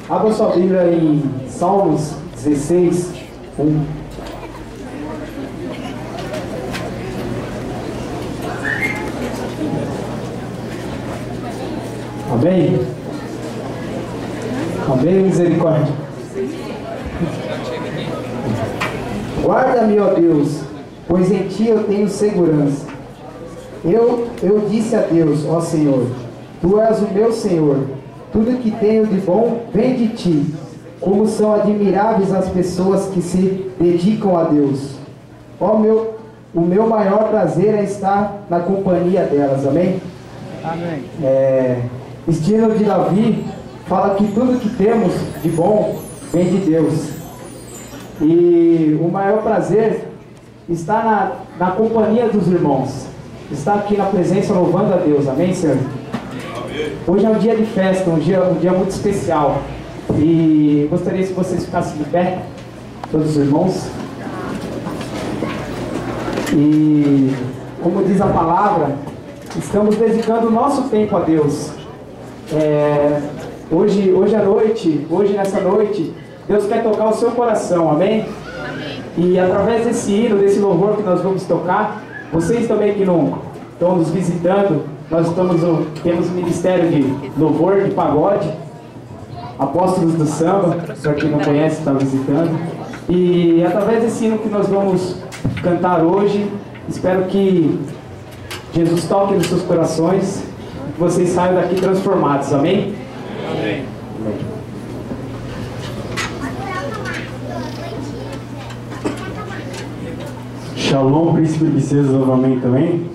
Abra sua Bíblia em Salmos 16, 1. Amém? Amém, misericórdia. Guarda-me, ó Deus, pois em Ti eu tenho segurança. Eu disse a Deus, ó Senhor, Tu és o meu Senhor. Tudo que tenho de bom vem de Ti. Como são admiráveis as pessoas que se dedicam a Deus. O meu maior prazer é estar na companhia delas. Amém? Amém. Estilo de Davi fala que tudo que temos de bom vem de Deus. E o maior prazer está na companhia dos irmãos. Está aqui na presença louvando a Deus. Amém, Senhor? Amém. Hoje é um dia de festa, um dia muito especial. E gostaria que vocês ficassem de pé, todos os irmãos. E como diz a palavra, estamos dedicando o nosso tempo a Deus. Hoje à noite, nessa noite, Deus quer tocar o seu coração, amém? Amém. E através desse hino, desse louvor que nós vamos tocar, vocês também que não estão nos visitando, nós temos um ministério de louvor, de pagode, Apóstolos do Samba, para quem não conhece, está visitando. E através desse hino que nós vamos cantar hoje, espero que Jesus toque nos seus corações, que vocês saiam daqui transformados, amém? Amém. Shalom, príncipe de princesas, novamente também.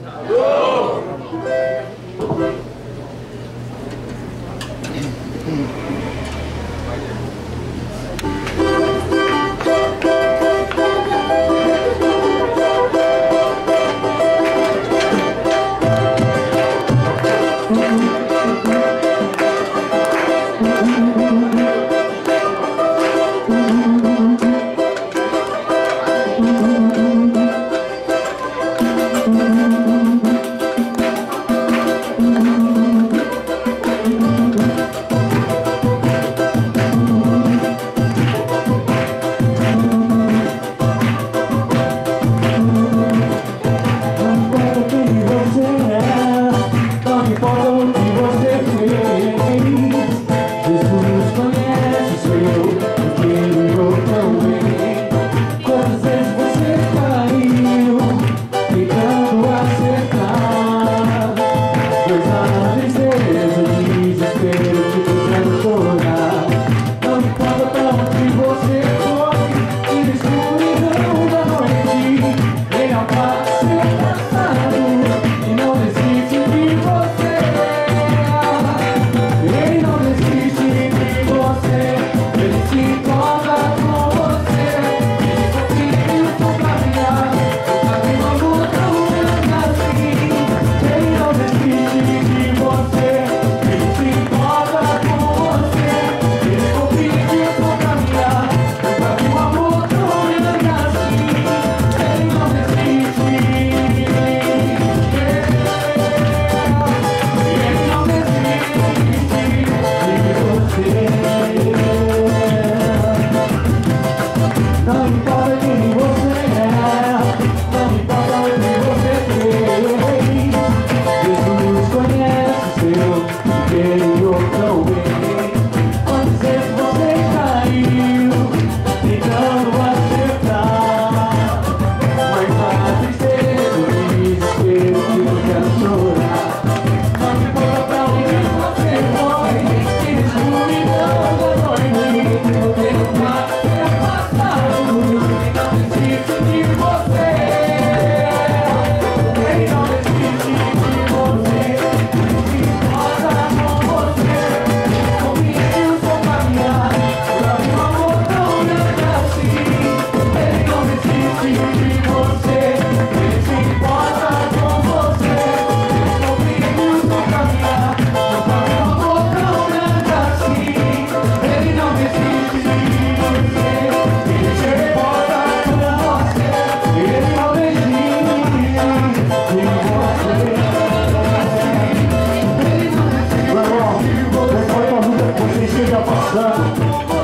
passado.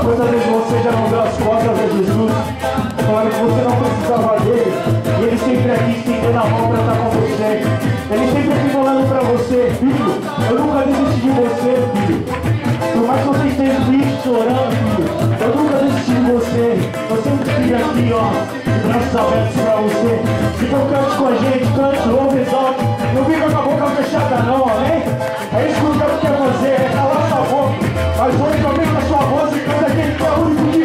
Quantas vezes você já não deu as costas a Jesus, falando que você não precisava dele, e ele sempre aqui estendendo a mão para estar com você. Ele sempre aqui falando para você: filho, eu nunca desisti de você, filho. Por mais que você esteja triste, chorando, filho, eu nunca desisti de você. Eu sempre estive aqui, ó, de braços abertos para você. Então cante com a gente, cante, louve, exalte. Não fica com a boca fechada não, amém? É isso que o Deus quer fazer, é calar sua boca. Mas hoje também com a sua voz e canta aquele que é o único que